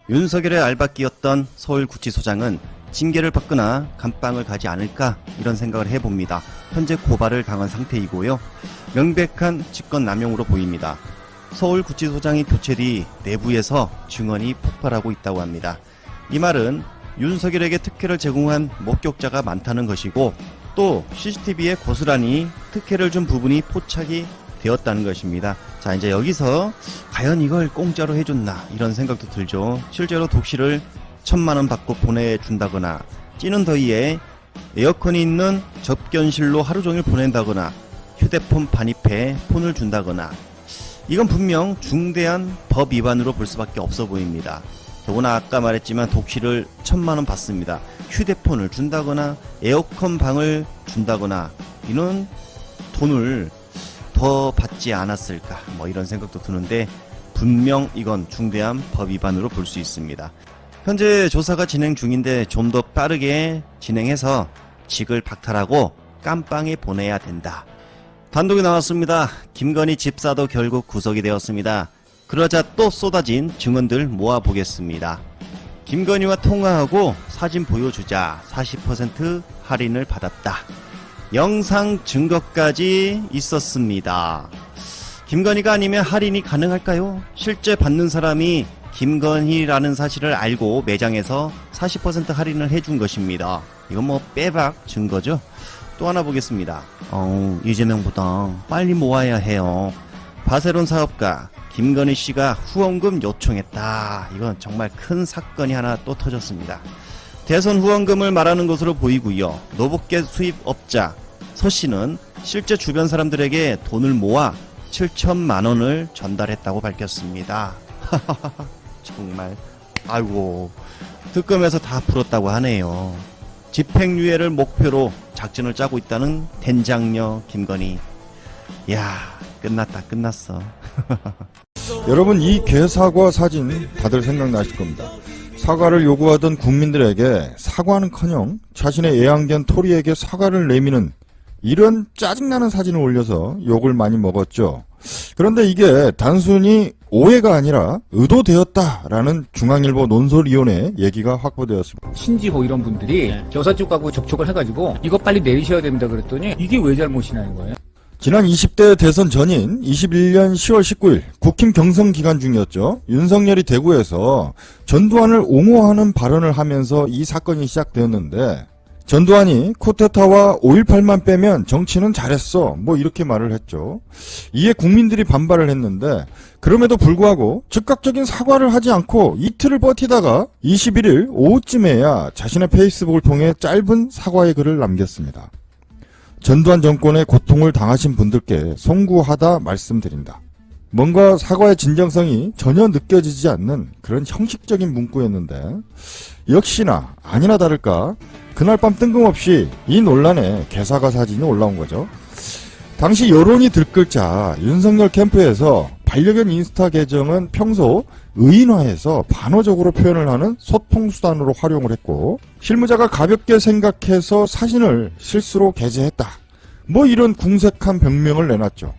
윤석열의 알박기였던 서울구치소장은 징계를 받거나 감방을 가지 않을까 이런 생각을 해봅니다. 현재 고발을 당한 상태이고요. 명백한 직권남용으로 보입니다. 서울구치소장이 교체 뒤 내부에서 증언이 폭발하고 있다고 합니다. 이 말은 윤석열에게 특혜를 제공한 목격자가 많다는 것이고 또 CCTV에 고스란히 특혜를 준 부분이 포착이 되었다는 것입니다. 자, 이제 여기서 과연 이걸 공짜로 해줬나 이런 생각도 들죠. 실제로 독실을 1000만원 받고 보내준다거나 찌는 더위에 에어컨이 있는 접견실로 하루 종일 보낸다거나 휴대폰 반입해 폰을 준다거나 이건 분명 중대한 법 위반으로 볼 수밖에 없어 보입니다. 더구나 아까 말했지만 독실을 1000만원 받습니다. 휴대폰을 준다거나 에어컨 방을 준다거나 이는 돈을 더 받지 않았을까 뭐 이런 생각도 드는데 분명 이건 중대한 법 위반으로 볼 수 있습니다. 현재 조사가 진행 중인데 좀 더 빠르게 진행해서 직을 박탈하고 깜빵에 보내야 된다. 단독이 나왔습니다. 김건희 집사도 결국 구속이 되었습니다. 그러자 또 쏟아진 증언들 모아보겠습니다. 김건희와 통화하고 사진 보여주자 40% 할인을 받았다. 영상 증거까지 있었습니다. 김건희가 아니면 할인이 가능할까요? 실제 받는 사람이 김건희라는 사실을 알고 매장에서 40% 할인을 해준 것입니다. 이건 뭐 빼박 증거죠. 또 하나 보겠습니다. 이재명보다 빨리 모아야 해요. 바세론 사업가 김건희 씨가 후원금 요청했다. 이건 정말 큰 사건이 하나 또 터졌습니다. 대선 후원금을 말하는 것으로 보이고요. 노복계 수입업자 서 씨는 실제 주변 사람들에게 돈을 모아 7천만 원을 전달했다고 밝혔습니다. 정말 아이고 특검에서 다 풀었다고 하네요. 집행유예를 목표로 작전을 짜고 있다는 된장녀 김건희. 야 끝났다 끝났어. 여러분, 이 개사과 사진 다들 생각나실 겁니다. 사과를 요구하던 국민들에게 사과는커녕 자신의 애완견 토리에게 사과를 내미는 이런 짜증나는 사진을 올려서 욕을 많이 먹었죠. 그런데 이게 단순히 오해가 아니라 의도되었다라는 중앙일보 논설위원회 얘기가 확보되었습니다. 신지호 이런 분들이 여사 쪽하고 접촉을 해가지고 이거 빨리 내리셔야 됩니다 그랬더니 이게 왜 잘못이냐는 거예요. 지난 20대 대선 전인 21년 10월 19일 국힘 경선 기간 중이었죠. 윤석열이 대구에서 전두환을 옹호하는 발언을 하면서 이 사건이 시작되었는데 전두환이 쿠데타와 5.18만 빼면 정치는 잘했어 뭐 이렇게 말을 했죠. 이에 국민들이 반발을 했는데 그럼에도 불구하고 즉각적인 사과를 하지 않고 이틀을 버티다가 21일 오후쯤에야 자신의 페이스북을 통해 짧은 사과의 글을 남겼습니다. 전두환 정권의 고통을 당하신 분들께 송구하다 말씀드린다. 뭔가 사과의 진정성이 전혀 느껴지지 않는 그런 형식적인 문구였는데 역시나 아니나 다를까 그날 밤 뜬금없이 이 논란에 개사과 사진이 올라온 거죠. 당시 여론이 들끓자 윤석열 캠프에서 반려견 인스타 계정은 평소 의인화해서 반어적으로 표현을 하는 소통수단으로 활용을 했고 실무자가 가볍게 생각해서 사진을 실수로 게재했다. 뭐 이런 궁색한 병명을 내놨죠.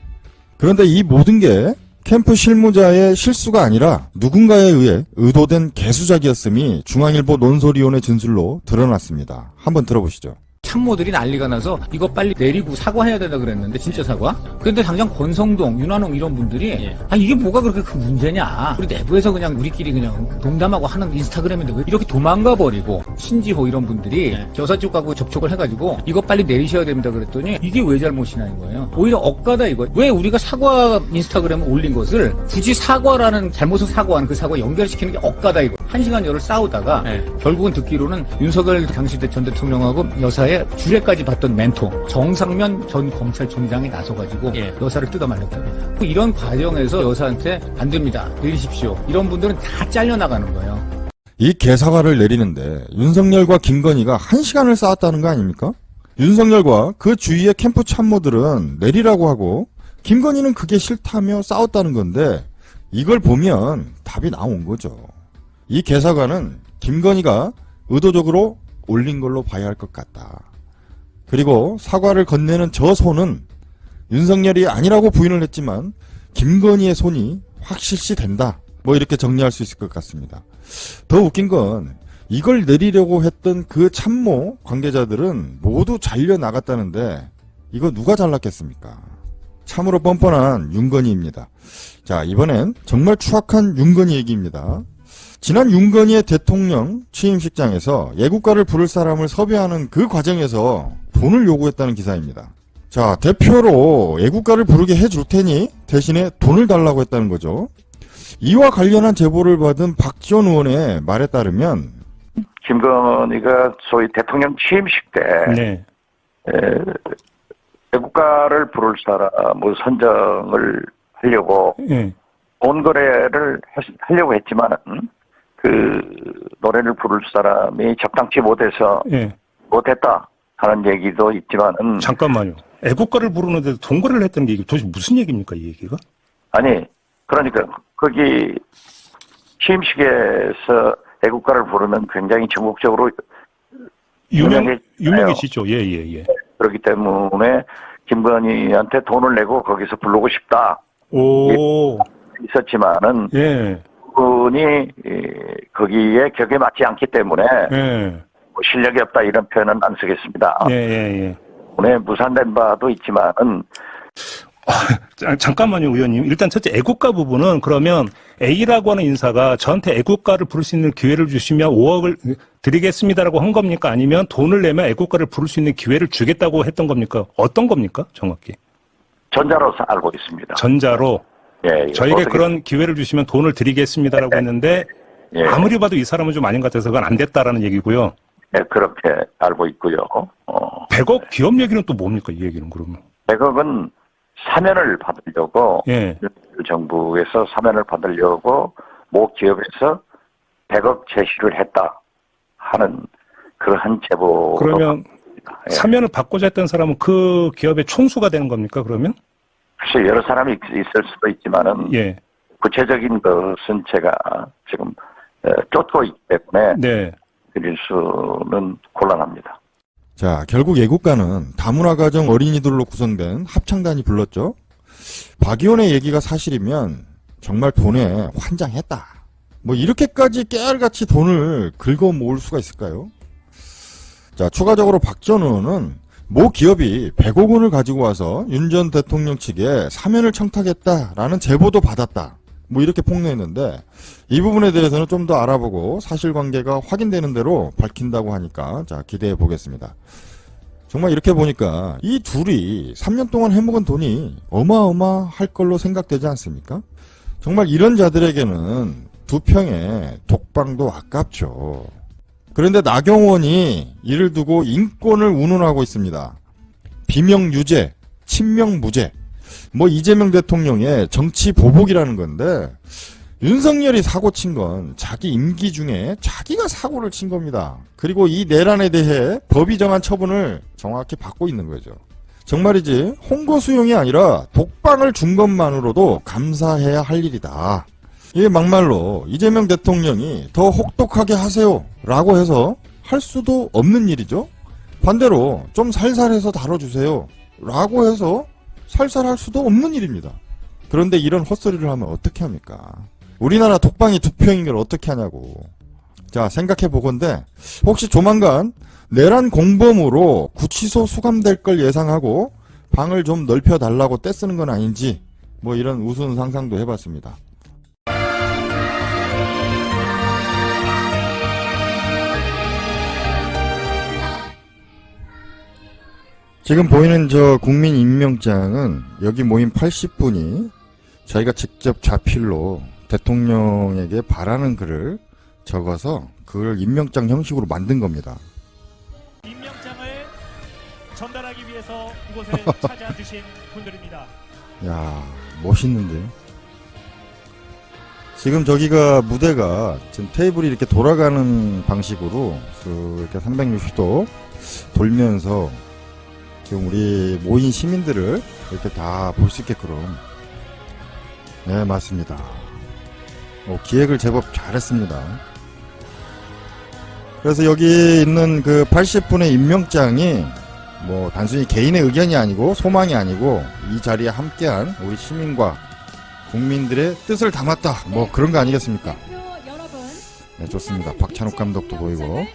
그런데 이 모든 게 캠프 실무자의 실수가 아니라 누군가에 의해 의도된 개수작이었음이 중앙일보 논설위원회 진술로 드러났습니다. 한번 들어보시죠. 참모들이 난리가 나서 이거 빨리 내리고 사과해야 된다 그랬는데 진짜 사과? 그런데 당장 권성동, 윤한홍 이런 분들이 이게 뭐가 그렇게 큰 문제냐 우리 내부에서 그냥 우리끼리 그냥 농담하고 하는 인스타그램인데 왜 이렇게 도망가 버리고 신지호 이런 분들이 여사 쪽하고 접촉을 해가지고 이거 빨리 내리셔야 됩니다 그랬더니 이게 왜 잘못이냐는 거예요. 오히려 억까다 이거. 왜 우리가 사과 인스타그램을 올린 것을 굳이 사과라는 잘못을 사과하는 그 사과 연결시키는 게 억까다 이거. 1시간 열을 싸우다가 결국은 듣기로는 윤석열 당시 전 대통령하고 여사의 주례까지 봤던 멘토 정상면 전 검찰총장이 나서가지고 여사를 뜯어말렸다고. 이런 과정에서 여사한테 안 됩니다 내리십시오 이런 분들은 다 잘려나가는 거예요. 이 개사과를 내리는데 윤석열과 김건희가 1시간을 싸웠다는 거 아닙니까? 윤석열과 그 주위의 캠프 참모들은 내리라고 하고 김건희는 그게 싫다며 싸웠다는 건데 이걸 보면 답이 나온 거죠. 이 개사과는 김건희가 의도적으로 올린 걸로 봐야 할 것 같다. 그리고 사과를 건네는 저 손은 윤석열이 아니라고 부인을 했지만 김건희의 손이 확실시 된다. 뭐 이렇게 정리할 수 있을 것 같습니다. 더 웃긴 건 이걸 내리려고 했던 그 참모 관계자들은 모두 잘려 나갔다는데 이거 누가 잘났겠습니까? 참으로 뻔뻔한 윤건희입니다. 자, 이번엔 정말 추악한 윤건희 얘기입니다. 지난 윤건희의 대통령 취임식장에서 애국가를 부를 사람을 섭외하는 그 과정에서 돈을 요구했다는 기사입니다. 자, 대표로 애국가를 부르게 해줄 테니 대신에 돈을 달라고 했다는 거죠. 이와 관련한 제보를 받은 박지원 의원의 말에 따르면 김건희가 소위 대통령 취임식 때 네. 애국가를 부를 사람을 선정을 하려고 예. 돈 거래를 하려고 했지만은 그 노래를 부를 사람이 적당치 못해서 예. 못했다 하는 얘기도 있지만은 잠깐만요. 애국가를 부르는데도 동거래를 했다는 게 이게 도대체 무슨 얘기입니까, 이 얘기가? 아니 그러니까 거기 취임식에서 애국가를 부르면 굉장히 전국적으로 유명해지죠. 예, 예, 예. 그렇기 때문에 김건희한테 돈을 내고 거기서 부르고 싶다 오, 있었지만은 예, 그분이 거기에 격에 맞지 않기 때문에 예, 뭐 실력이 없다 이런 표현은 안 쓰겠습니다. 예, 예, 예. 오늘 무산된 바도 있지만은 잠깐만요, 의원님. 일단 첫째 애국가 부분은 그러면 A라고 하는 인사가 저한테 애국가를 부를 수 있는 기회를 주시면 5억을 드리겠습니다라고 한 겁니까? 아니면 돈을 내면 애국가를 부를 수 있는 기회를 주겠다고 했던 겁니까? 어떤 겁니까? 정확히. 전자로서 알고 있습니다. 전자로 예, 저에게 어떻게- 그런 기회를 주시면 돈을 드리겠습니다라고 했는데 예, 아무리 봐도 이 사람은 좀 아닌 것 같아서 그건 안 됐다라는 얘기고요. 예, 그렇게 알고 있고요. 100억 기업 얘기는 또 뭡니까? 이 얘기는 그러면. 100억은 사면을 받으려고 예. 정부에서 사면을 받으려고 모 기업에서 100억 제시를 했다 하는 그러한 제보. 그러면 예. 사면을 받고자 했던 사람은 그 기업의 총수가 되는 겁니까? 그러면? 글쎄 여러 사람이 있을 수도 있지만은 예. 구체적인 것은 제가 지금 쫓고 있기 때문에 네. 드릴 수는 곤란합니다. 자, 결국 애국가는 다문화 가정 어린이들로 구성된 합창단이 불렀죠. 박 의원의 얘기가 사실이면 정말 돈에 환장했다. 뭐 이렇게까지 깨알같이 돈을 긁어 모을 수가 있을까요? 자, 추가적으로 박 전 의원은 모 기업이 100억 원을 가지고 와서 윤 전 대통령 측에 사면을 청탁했다라는 제보도 받았다. 뭐 이렇게 폭로했는데 이 부분에 대해서는 좀 더 알아보고 사실관계가 확인되는 대로 밝힌다고 하니까 자, 기대해 보겠습니다. 정말 이렇게 보니까 이 둘이 3년 동안 해먹은 돈이 어마어마할 걸로 생각되지 않습니까? 정말 이런 자들에게는 두 평의 독방도 아깝죠. 그런데 나경원이 이를 두고 인권을 운운하고 있습니다. 비명유죄, 친명무죄. 뭐 이재명 대통령의 정치 보복이라는 건데 윤석열이 사고 친 건 자기 임기 중에 자기가 사고를 친 겁니다. 그리고 이 내란에 대해 법이 정한 처분을 정확히 받고 있는 거죠. 정말이지 홍보 수용이 아니라 독방을 준 것만으로도 감사해야 할 일이다. 이게 막말로 이재명 대통령이 더 혹독하게 하세요 라고 해서 할 수도 없는 일이죠. 반대로 좀 살살해서 다뤄주세요 라고 해서 살살할 수도 없는 일입니다. 그런데 이런 헛소리를 하면 어떻게 합니까? 우리나라 독방이 두 평인 걸 어떻게 하냐고. 자, 생각해 보건대 혹시 조만간 내란 공범으로 구치소 수감될 걸 예상하고 방을 좀 넓혀달라고 떼쓰는 건 아닌지 뭐 이런 우스운 상상도 해봤습니다. 지금 보이는 저 국민임명장은 여기 모인 80분이 저희가 직접 자필로 대통령에게 바라는 글을 적어서 그걸 임명장 형식으로 만든 겁니다. 임명장을 전달하기 위해서 이곳에 찾아주신 분들입니다. 야, 멋있는데요? 지금 저기가 무대가 지금 테이블이 이렇게 돌아가는 방식으로 쓱 이렇게 360도 돌면서 지금 우리 모인 시민들을 이렇게 다 볼 수 있게끔. 네, 맞습니다. 기획을 제법 잘했습니다. 그래서 여기 있는 그 80분의 임명장이 뭐 단순히 개인의 의견이 아니고 소망이 아니고 이 자리에 함께한 우리 시민과 국민들의 뜻을 담았다. 뭐 그런 거 아니겠습니까? 네, 좋습니다. 박찬욱 감독도 보이고.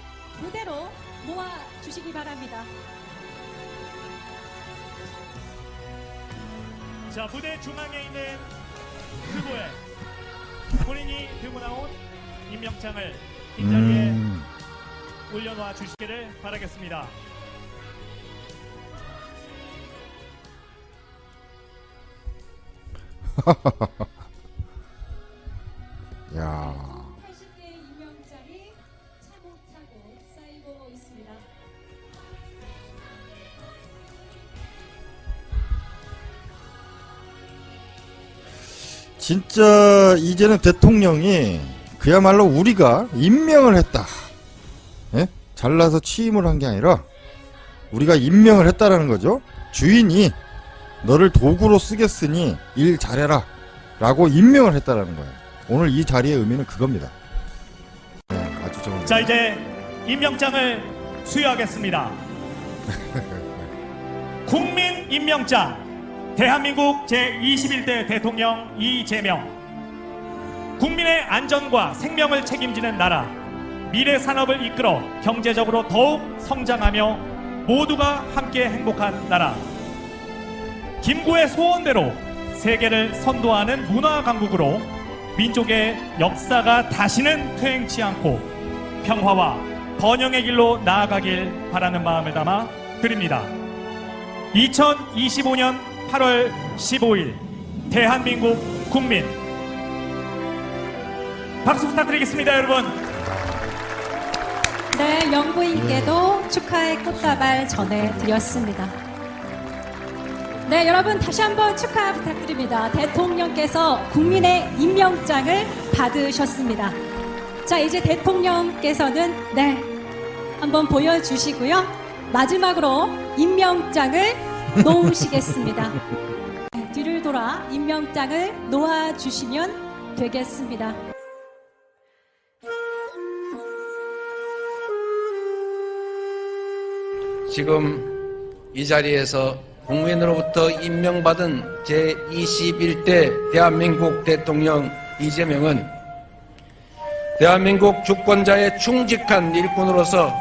무대로 모아 주시기 바랍니다. 자, 무대 중앙에 있는 그부에 본인이 들고 나온 임명장을 이 자리에 올려놓아 주시기를 바라겠습니다. 야, 80개의 임명장이 차곡차곡 쌓이고 있습니다. 진짜 이제는 대통령이 그야말로 우리가 임명을 했다. 예? 잘라서 취임을 한 게 아니라 우리가 임명을 했다라는 거죠. 주인이 너를 도구로 쓰겠으니 일 잘해라 라고 임명을 했다라는 거예요. 오늘 이 자리의 의미는 그겁니다. 네, 아주 좋은. 자, 이제 임명장을 수여하겠습니다. 국민 임명장 대한민국 제21대 대통령 이재명. 국민의 안전과 생명을 책임지는 나라, 미래 산업을 이끌어 경제적으로 더욱 성장하며 모두가 함께 행복한 나라. 김구의 소원대로 세계를 선도하는 문화 강국으로 민족의 역사가 다시는 퇴행치 않고 평화와 번영의 길로 나아가길 바라는 마음을 담아 드립니다. 2025년 8월 15일 대한민국 국민 박수 부탁드리겠습니다, 여러분. 네, 영부인께도 축하의 꽃다발 전해드렸습니다. 네, 여러분 다시 한번 축하 부탁드립니다. 대통령께서 국민의 임명장을 받으셨습니다. 자, 이제 대통령께서는 한번 보여주시고요. 마지막으로 임명장을 놓으시겠습니다. 네, 뒤를 돌아 임명장을 놓아주시면 되겠습니다. 지금 이 자리에서 국민으로부터 임명받은 제21대 대한민국 대통령 이재명은 대한민국 주권자의 충직한 일꾼으로서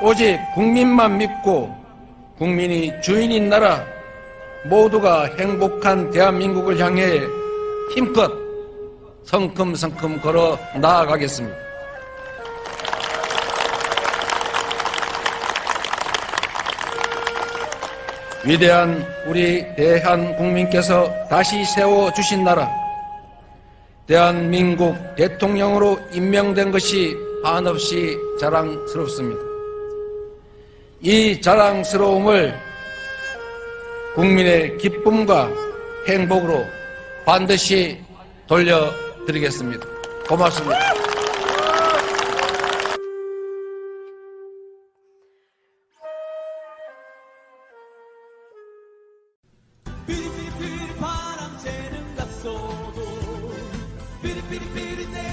오직 국민만 믿고 국민이 주인인 나라, 모두가 행복한 대한민국을 향해 힘껏 성큼성큼 걸어 나아가겠습니다. 위대한 우리 대한국민께서 다시 세워주신 나라, 대한민국 대통령으로 임명된 것이 한없이 자랑스럽습니다. 이 자랑스러움을 국민의 기쁨과 행복으로 반드시 돌려드리겠습니다. 고맙습니다. 피리피리피리 바람 쐬는 닭소도 피리피리피리 내